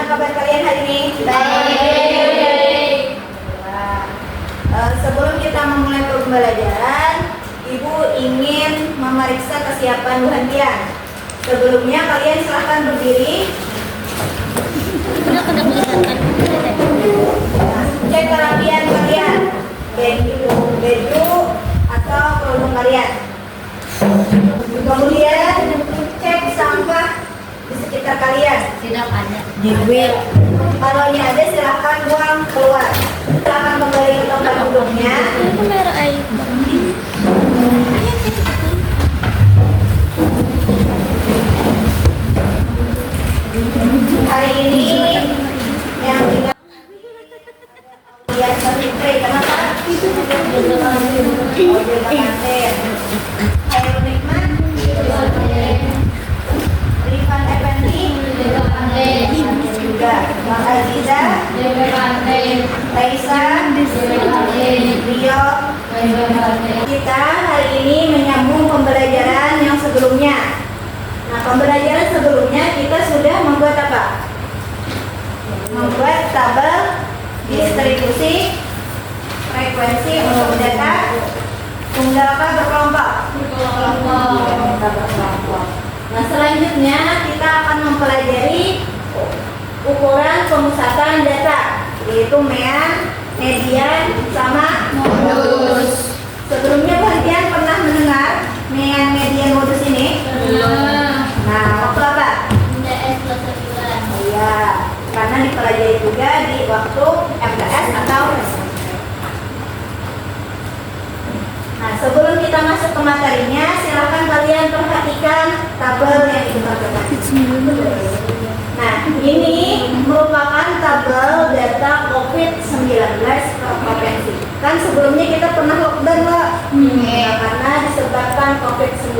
Gimana kabar kalian hari ini? Baik. Sebelum kita memulai pembelajaran, Ibu ingin memeriksa kesiapan Bu Hantian. Sebelumnya kalian silahkan berdiri. Cek kerapian kalian, baju atau kerudung kalian. Kemudian cek sampah di sekitar kalian. Tidak ada. Kalau ini ada silahkan buang keluar. Silahkan kembali ke tempat duduknya. Itu merah air. Hari ini yang tinggal biasa Fitri, kenapa? Ayo Nikmat, Rifan Effendi, juga Bang Aziza, Raisa, Rio. Kita hari ini menyambung pembelajaran yang sebelumnya. Nah, pembelajaran sebelumnya kita sudah membuat apa? Membuat tabel distribusi frekuensi untuk data tunggal apa berkelompok? Berkelompok. Nah, selanjutnya kita akan mempelajari ukuran pemusatan data, yaitu mean, median, sama modus. Sebelumnya kalian pernah mendengar mean, median, modus ini? Nah, waktu apa? Iya, karena dipelajari juga di waktu MTS atau Nah, sebelum kita masuk ke materinya, silakan kalian perhatikan tabel yang dibutuhkan. Nah, ini merupakan tabel data COVID-19 per provinsi. Kan sebelumnya kita pernah lockdown, Mbak? Ya, karena disebabkan COVID-19.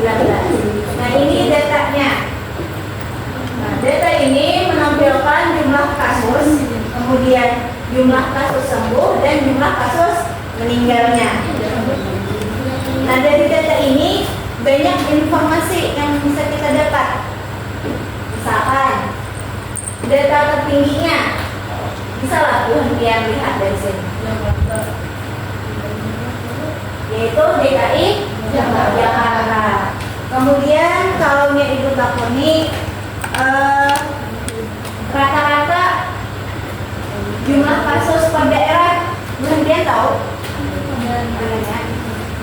Nah, ini datanya. Nah, data ini menampilkan jumlah kasus, kemudian jumlah kasus sembuh, dan jumlah kasus meninggalnya. Nah, dari data ini banyak informasi yang bisa kita dapat. Misalkan data tertingginya, bisa lah Bu Hantian lihat dari sini, yaitu DKI Jakarta. Kemudian kalau Ibu takuni rata-rata jumlah kasus per daerah, Bu Hantian tahu?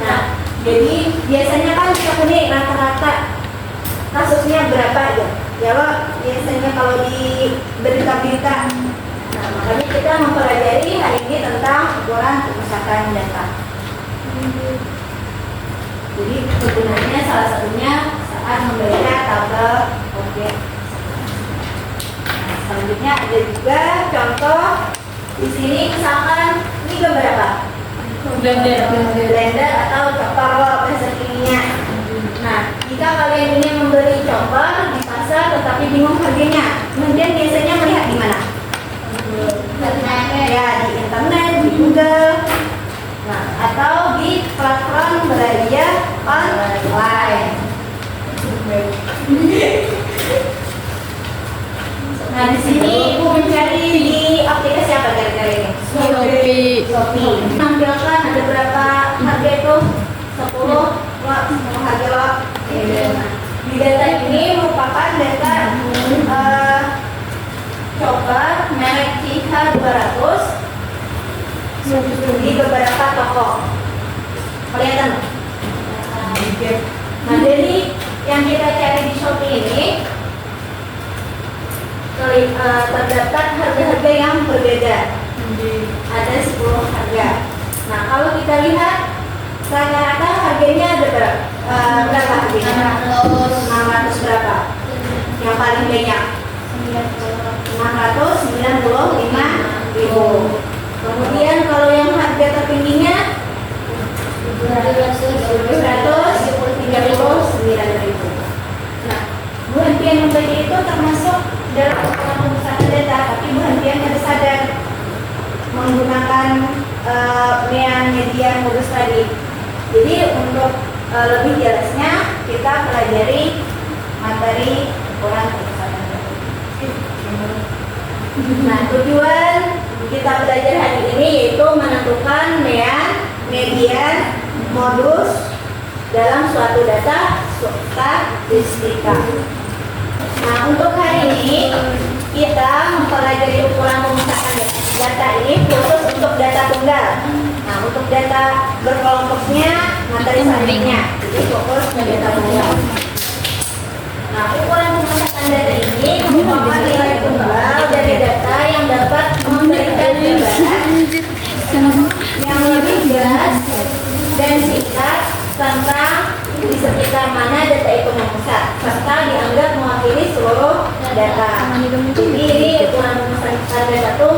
Nah, jadi biasanya kan kita punya rata-rata kasusnya berapa aja. Ya lo biasanya kalau di berita-berita. Nah, makanya kita mempelajari hari ini tentang ukuran pemusatan data. Jadi kegunaannya salah satunya saat membaca tabel objek. Nah, selanjutnya ada juga contoh di sini, misalkan ini gambar apa? Blender atau chopper bahasa kininya. Nah, jika kalian ingin membeli chopper di pasar tetapi bingung harganya, kemudian biasanya melihat di mana? Ya, di internet, di Google, nah, atau di platform belanja online. Nah, di sini Ibu mencari di aplikasi apa kira-kira ini? Shopee. Menampilkan ada berapa harga itu? 10 harga lo. Di data ini merupakan data chopper merek CH200 di beberapa toko. Kelihatan? Nah, dari yang kita cari di Shopee ini terdapat harga-harga yang berbeda. Ada 10 harga. Nah, kalau kita lihat rata-rata harganya ada berapa harganya? 600 berapa? Yang paling banyak 695.000. Kemudian kalau yang harga tertingginya 739.000. Nah, Bu Hantian membaca itu termasuk dalam pemusatan data, tapi Bu Hantian harus sadar menggunakan mean, median, modus tadi. Jadi untuk lebih jelasnya kita pelajari materi ukuran pemusatan data. Nah, tujuan kita belajar hari ini yaitu menentukan median modus dalam suatu data statistika. Nah, untuk hari ini kita mempelajari ukuran pemusatan data ini khusus untuk data tunggal. Nah, untuk data berkelompoknya materi selanjutnya. Jadi fokus ke data tunggal. Nah, ukuran pemusatan data ini merupakan nilai tunggal dari data yang dapat memberikan gambaran yang lebih jelas dan singkat tentang di sekitar mana data itu memusat, serta dianggap mewakili seluruh data. Jadi ini ukuran pemusatan data itu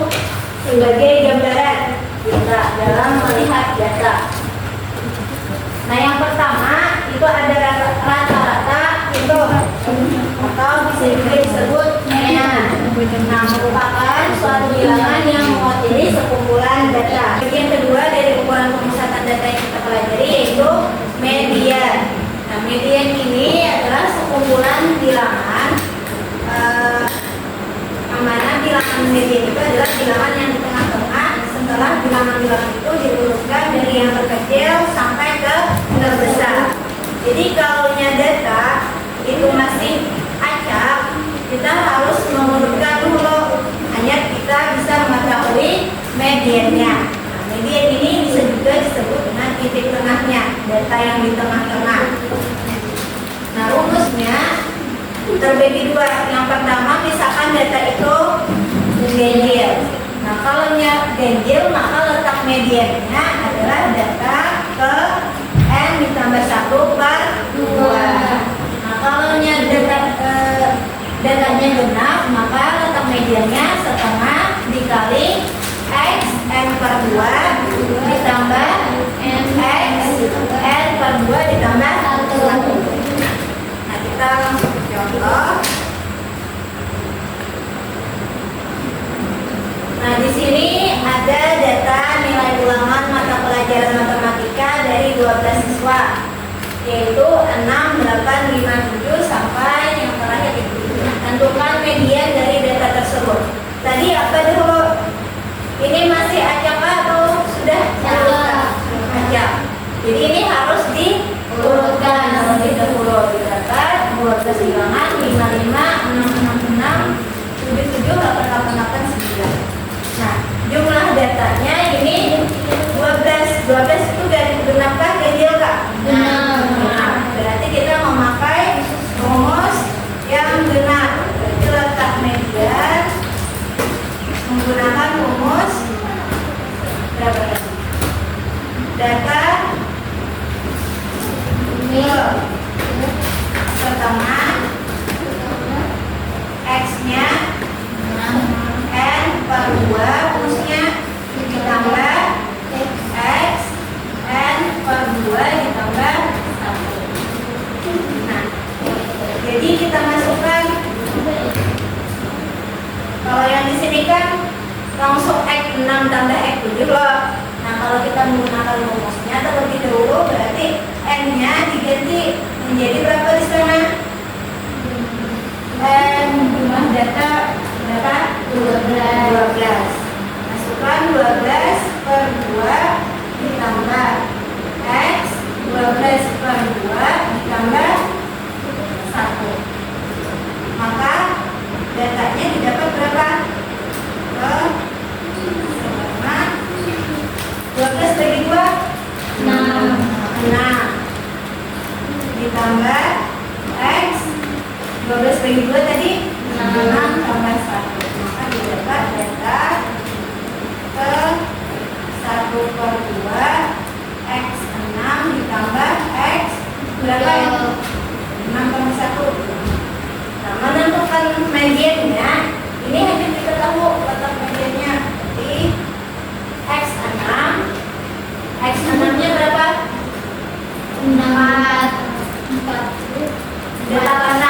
sebagai gambaran kita dalam melihat data. Nah, yang pertama itu ada rata-rata itu atau bisa juga disebut median. Nah, merupakan suatu bilangan yang mewakili sekumpulan data. Bagian kedua dari ukuran pemusatan data yang kita pelajari yaitu median. Nah, median ini adalah sekumpulan bilangan yang mana bilangan median itu adalah bilangan yang di tengah-tengah setelah bilangan-bilangan itu diurutkan dari yang terkecil sampai ke terbesar. Jadi kalau data itu masih acak, kita harus mengurutkan dulu hanya kita bisa mengetahui mediannya. Nah, median ini bisa juga disebut dengan titik tengahnya, data yang di tengah-tengah. Nah, rumusnya terbagi dua. Yang pertama, misalkan data itu ganjil. Nah, kalau ganjil maka letak mediannya adalah data ke n ditambah 1/2. Nah, kalau datanya genap maka letak mediannya setengah dikali x n/2 ditambah x n/2 ditambah 1. Nah, kita langsung contoh. Nah, di sini ada data nilai ulangan mata pelajaran matematika dari 12 siswa, yaitu 6, 8, 5, 7 sampai yang terakhir itu. Tentukan median dari data tersebut. Tadi apa dulu? Ini masih acak atau sudah acak? Jadi ini harus diurutkan terlebih dahulu. Didapat 12 bilangan 55, 666, 77, 888, 9. Nah, jumlah datanya ini 12 itu genap kah, ganjil kah? Genap. Berarti kita memakai rumus yang genap. Berarti letak median menggunakan rumus berapa? Data setengah x-nya n/2 rumusnya ditambah x n/2 ditambah 1. Nah, jadi kita masukkan, kalau yang di sini kan langsung x6 tambah x7 loh. Nah, kalau kita menggunakan rumusnya terlebih dahulu berarti n-nya diganti menjadi berapa di sana? N jumlah data berapa? 12. Masukkan 12/2 ditambah x 12/2 ditambah 1. Maka datanya didapat berapa? 12 bagi 2 6 ditambah x 12 bagi 2 tadi 6 tambah 1. Maka didapat data ke 1/2 x 6 ditambah x berapa? 6/1. Nah, menentukan mediannya ini hanya kita tahu letak mediannya di x6. x6-nya berapa? 4. Data ke-6.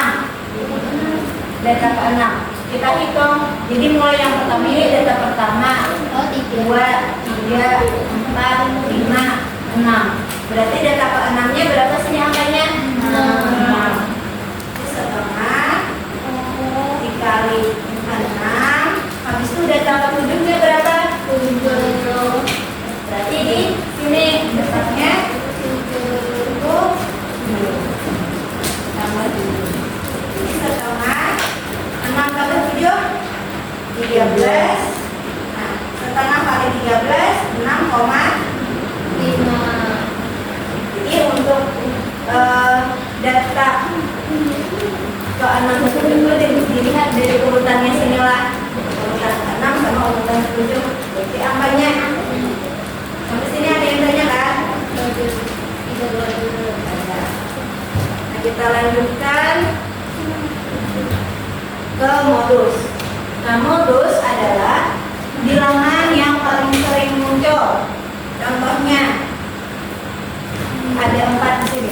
Data ke-6 kita hitung. Jadi mulai yang pertama ini data pertama 2, 3, 4, 5, 6. Berarti data ke-6-nya berapa sih angkanya? 6. Setengah dikali 6 13. Nah, setengah kali 13 6,5. Jadi untuk data ke-6 itu dilihat dari urutannya sinilah. Urutan 6 sama urutan 7. Jadi angkanya sampai sini ada yang tanya kan? Nah, kita lanjutkan ke modus. Nah, modus adalah bilangan yang paling sering muncul. Contohnya ada 4 di sini.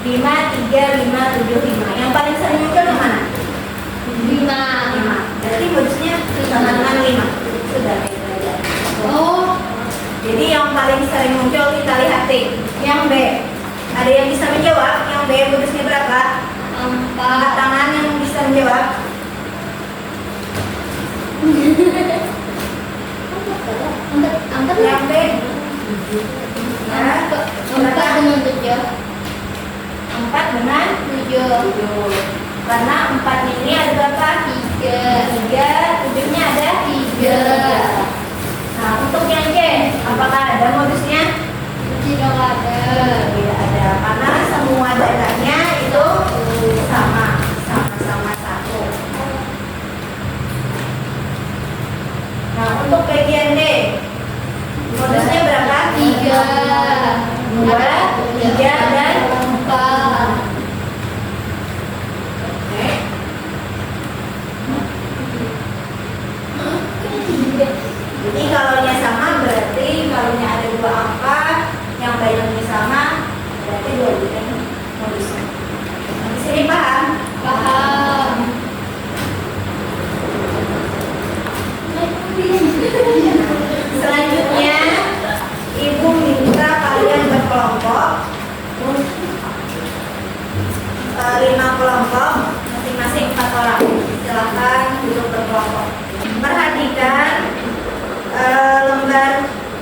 5, 3, 5, 7, 5. Yang paling sering muncul yang mana? 5. Berarti modusnya sama dengan 5. Sudah kita lihat. Oh. Jadi yang paling sering muncul kita lihat T. Yang B. Ada yang bisa menjawab? Yang B modusnya berapa? 4. Angkat tangan yang bisa menjawab. Angkat yang B. Nah, 4 dengan 7. 4 dengan 7. Karena 4 ini ada berapa? 3. 7-nya ada 3. Nah, untuk yang C, apakah ada modusnya? Tidak ada. Tidak ada. Karena semua datanya itu sama-sama 1. Nah, untuk bagian D, modusnya berapa? 3. 2, 3, dan 4. Oke. Jadi kalau nya sama berarti kalau nya ada 2 angka yang banyaknya sama berarti 2 bulan modusnya. Di sini paham? Paham. Selanjutnya ibu minta kalian berkelompok 5 kelompok, masing-masing 4 orang. Silakan duduk berkelompok. Perhatikan lembar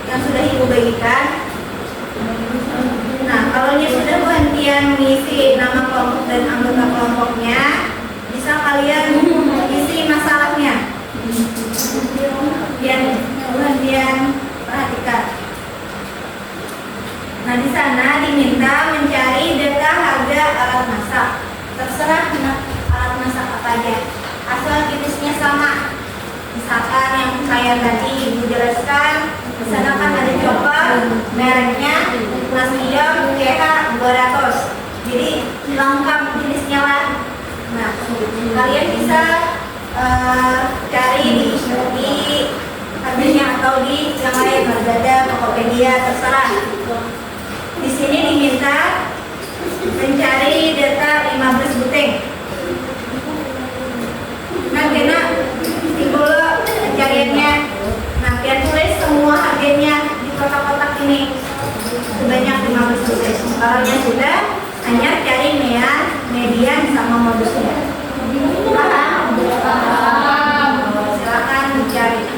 yang sudah ibu bagikan. Nah, kalau ini sudah gantian mengisi nama kelompok dan anggota kelompoknya, bisa kalian isi masalahnya. Kemudian perhatikan. Nah, di sana diminta mencari data harga alat masak. Terserah alat masak apa aja, asal jenisnya sama. Misalkan yang saya tadi ibu jelaskan, di sana kan ada chopper, mereknya kelas medium CH 200. Jadi lengkap jenisnya lah. Nah, kalian bisa cari di harganya atau di yang lain, Lazada, Tokopedia, terserah. Di sini diminta mencari data 15 buting. Nah, kena timbul pencariannya. Nah, kalian tulis semua harganya di kotak-kotak ini sebanyak 15 buting. Kalau sudah, hanya cari median sama modusnya. Paham? Silakan dicari.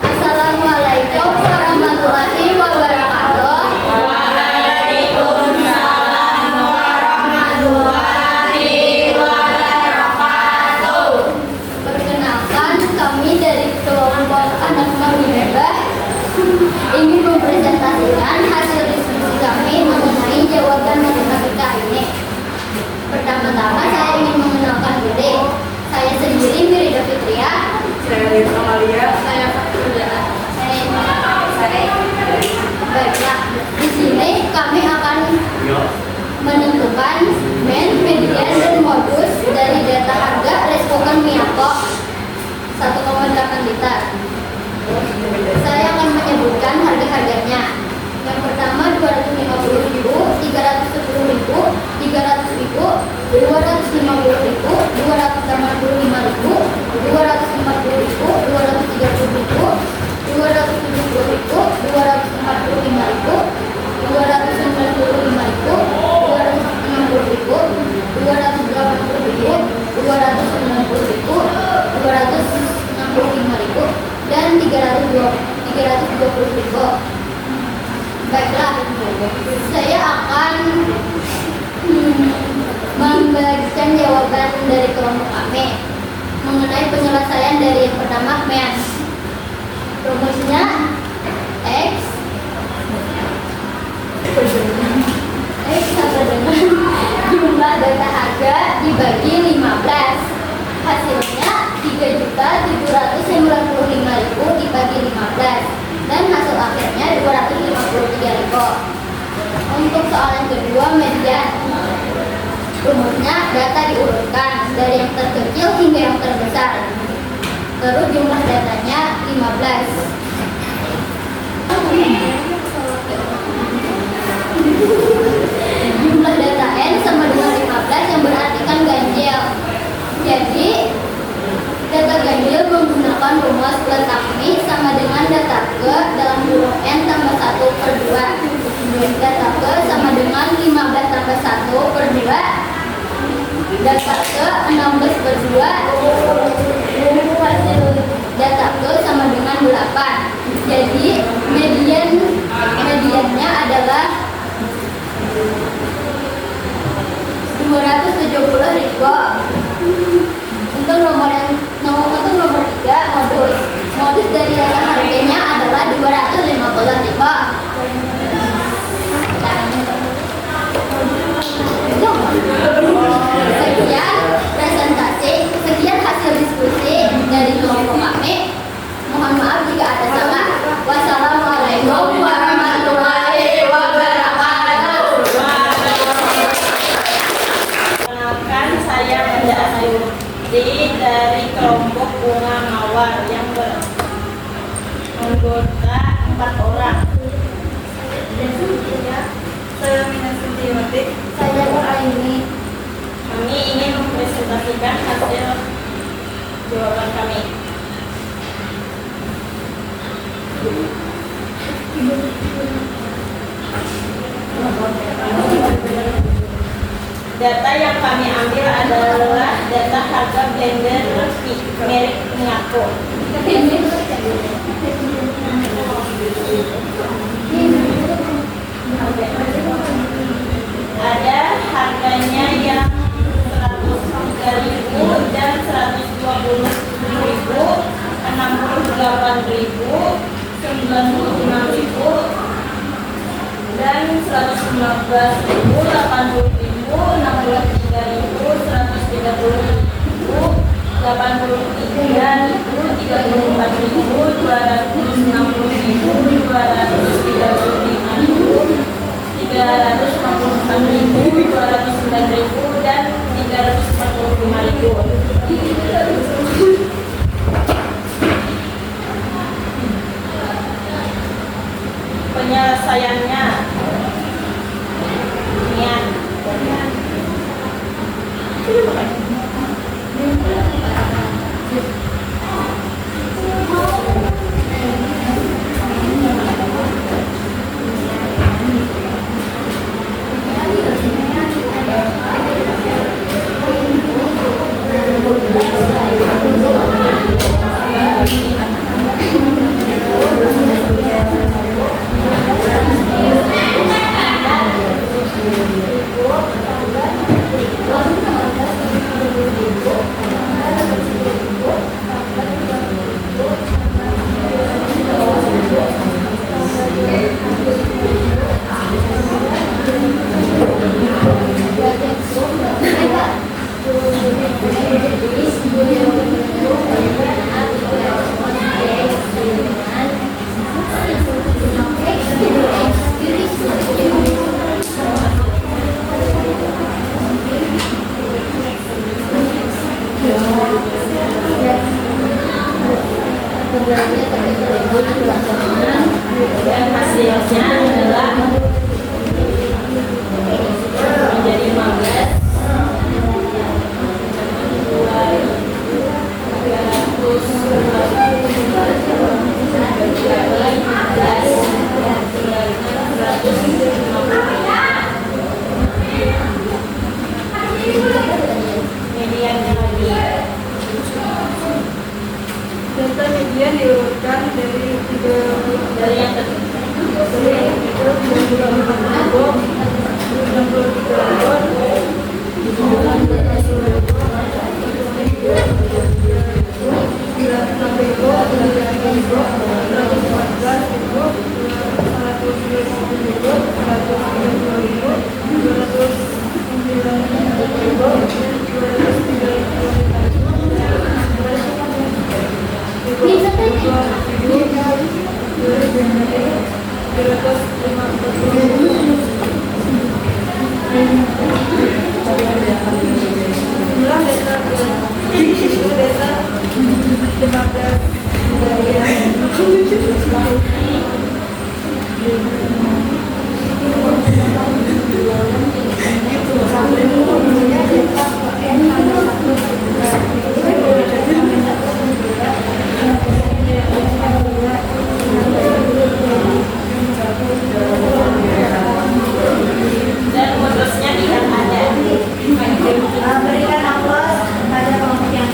Assalamualaikum warahmatullahi wabarakatuh. Waalaikumsalam warahmatullahi wabarakatuh. Perkenalkan, kami dari kelompok anak Mami Hebah ingin mempresentasikan hasil diskusi kami mengenai jawaban matematika ini. Pertama-tama saya ingin mengenalkan diri. Saya sendiri Mirida Fitria Saya Fathia. Saya. Baiklah, di sini kami akan menentukan median dan modus dari data harga Respokan Miyako 1,8 liter. Saya akan menyebutkan harga-harganya. Yang pertama 250.000, 310.000, 300.000, 250.000, 285.000, 250.000, 230.000, 270.000, 245.000, 295.000, 260.000, 280.000, 290.000, 265.000, dan 320.000. Baiklah, saya akan membagikan jawaban dari kelompok kami mengenai penyelesaian dari yang pertama MEN. Rumusnya X sama dengan jumlah data harga dibagi 15. Hasilnya 3.795.000 dibagi 15. Dan hasil akhirnya 253.000. Untuk soal yang kedua, median. Rumusnya data diurutkan dari yang terkecil hingga yang terbesar. Terus jumlah datanya 15. Jumlah data N sama dengan 15 yang berartikan ganjil. Jadi data ganjil menggunakan rumus letak Mi sama dengan data ke dalam kurung N tambah 1/2. Data ke sama dengan 15 tambah 1/2. Data ke 16/2. Hasil data ke sama dengan 8. Jadi mediannya adalah 270.000. Untuk nomor 3, modus dari data harganya adalah 250.000. Sekian hasil diskusi dari kelompok kami. Mohon maaf jika ada salah. Wassalamualaikum warahmatullahi wabarakatuh. Kenalkan, saya Bunda Asyuti dari kelompok Bunga Mawar yang beranggota 4 orang. Saya Minasuti. Saya Nuraini. Kami ingin mempresentasikan hasil jawaban kami. Data yang kami ambil adalah data harga blender merek Miyako. Ada harganya yang 103.000 dan 120.000, 68.000, 96.000 dan 119.000, 80.000, 63.000, 130.000, 83.000, 34.000, 260.000, 235.000, 354.000, 209.000 dan 345.000. Penyelesaiannya niat. Programnya terlibat di pelaksanaan dan hasilnya adalah menjadi 15 mediannya lagi. Data median diurutkan dari Dari yang ketiga. Dan modusnya tidak ada. Berikan aplaus pada kelompok yang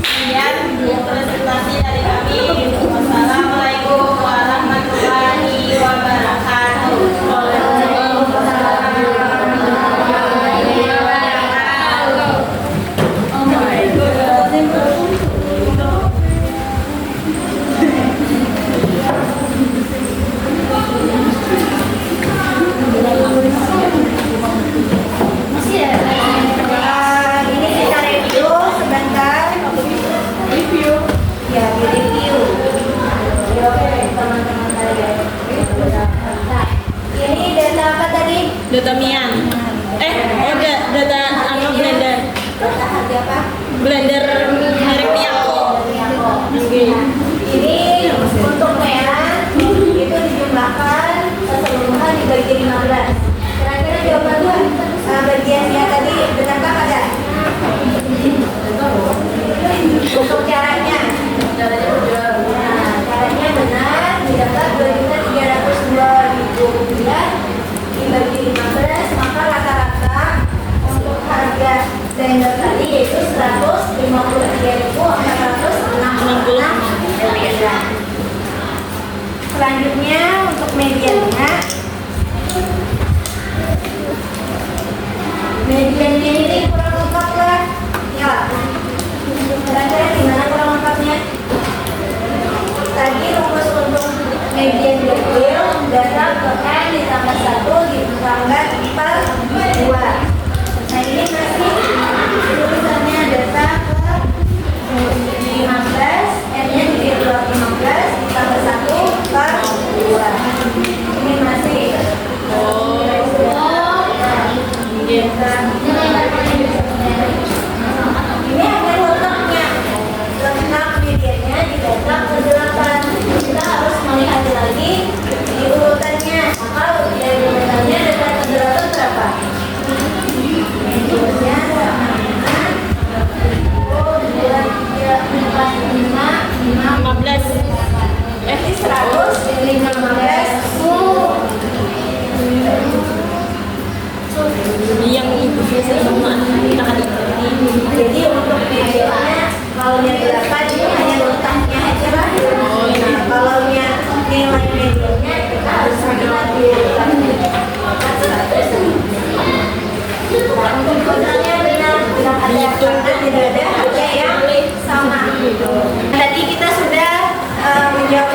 Sekian presentasi dari kami. Wassalamualaikum warahmatullahi wabarakatuh. ini kita review sebentar. Ya, di review. Oke, teman-teman kalian. Nah, ini data apa tadi? Data Mian. Data blender. Data harga apa? Blender merek Miyako. Ini untuk peran itu dijumlahkan keseluruhan dibagi 15. Kira-kira jawaban bagiannya tadi benarkah ada? Untuk caranya. Nah, caranya benar, didapat 2.302.000 rupiah dibagi 15, maka rata-rata untuk harga blender tadi yaitu 153.466 rupiah. Selanjutnya untuk mediannya. Mediannya ini kurang lengkap lah. Ya. Kira-kira gimana kurang lengkapnya? Tadi rumus untuk median dekil dasar ke N ditambah 1 dipangkat per 2. Nah ini masih tulisannya dasar ke 15, N-nya jadi 15 ditambah 1 per 2. Ini masih ini ada letaknya. Letak mediannya diletak ke 8. Kita harus melihat lagi di urutannya. Maka dari urutannya letak ke 8 berapa? Mediannya sama dengan 1, 2, 3, 4, 5, 15. Ini 100, ini 15. Yang itu biasa sama kita kan Jadi untuk mediannya kalau yang 8 itu hanya letaknya aja lah. Nah, kalau yang nilai mediannya kita harus melihat di urutannya. Untuk totalnya benar tidak ada karena tidak ada harga yang sama. Tadi kita sudah menjawab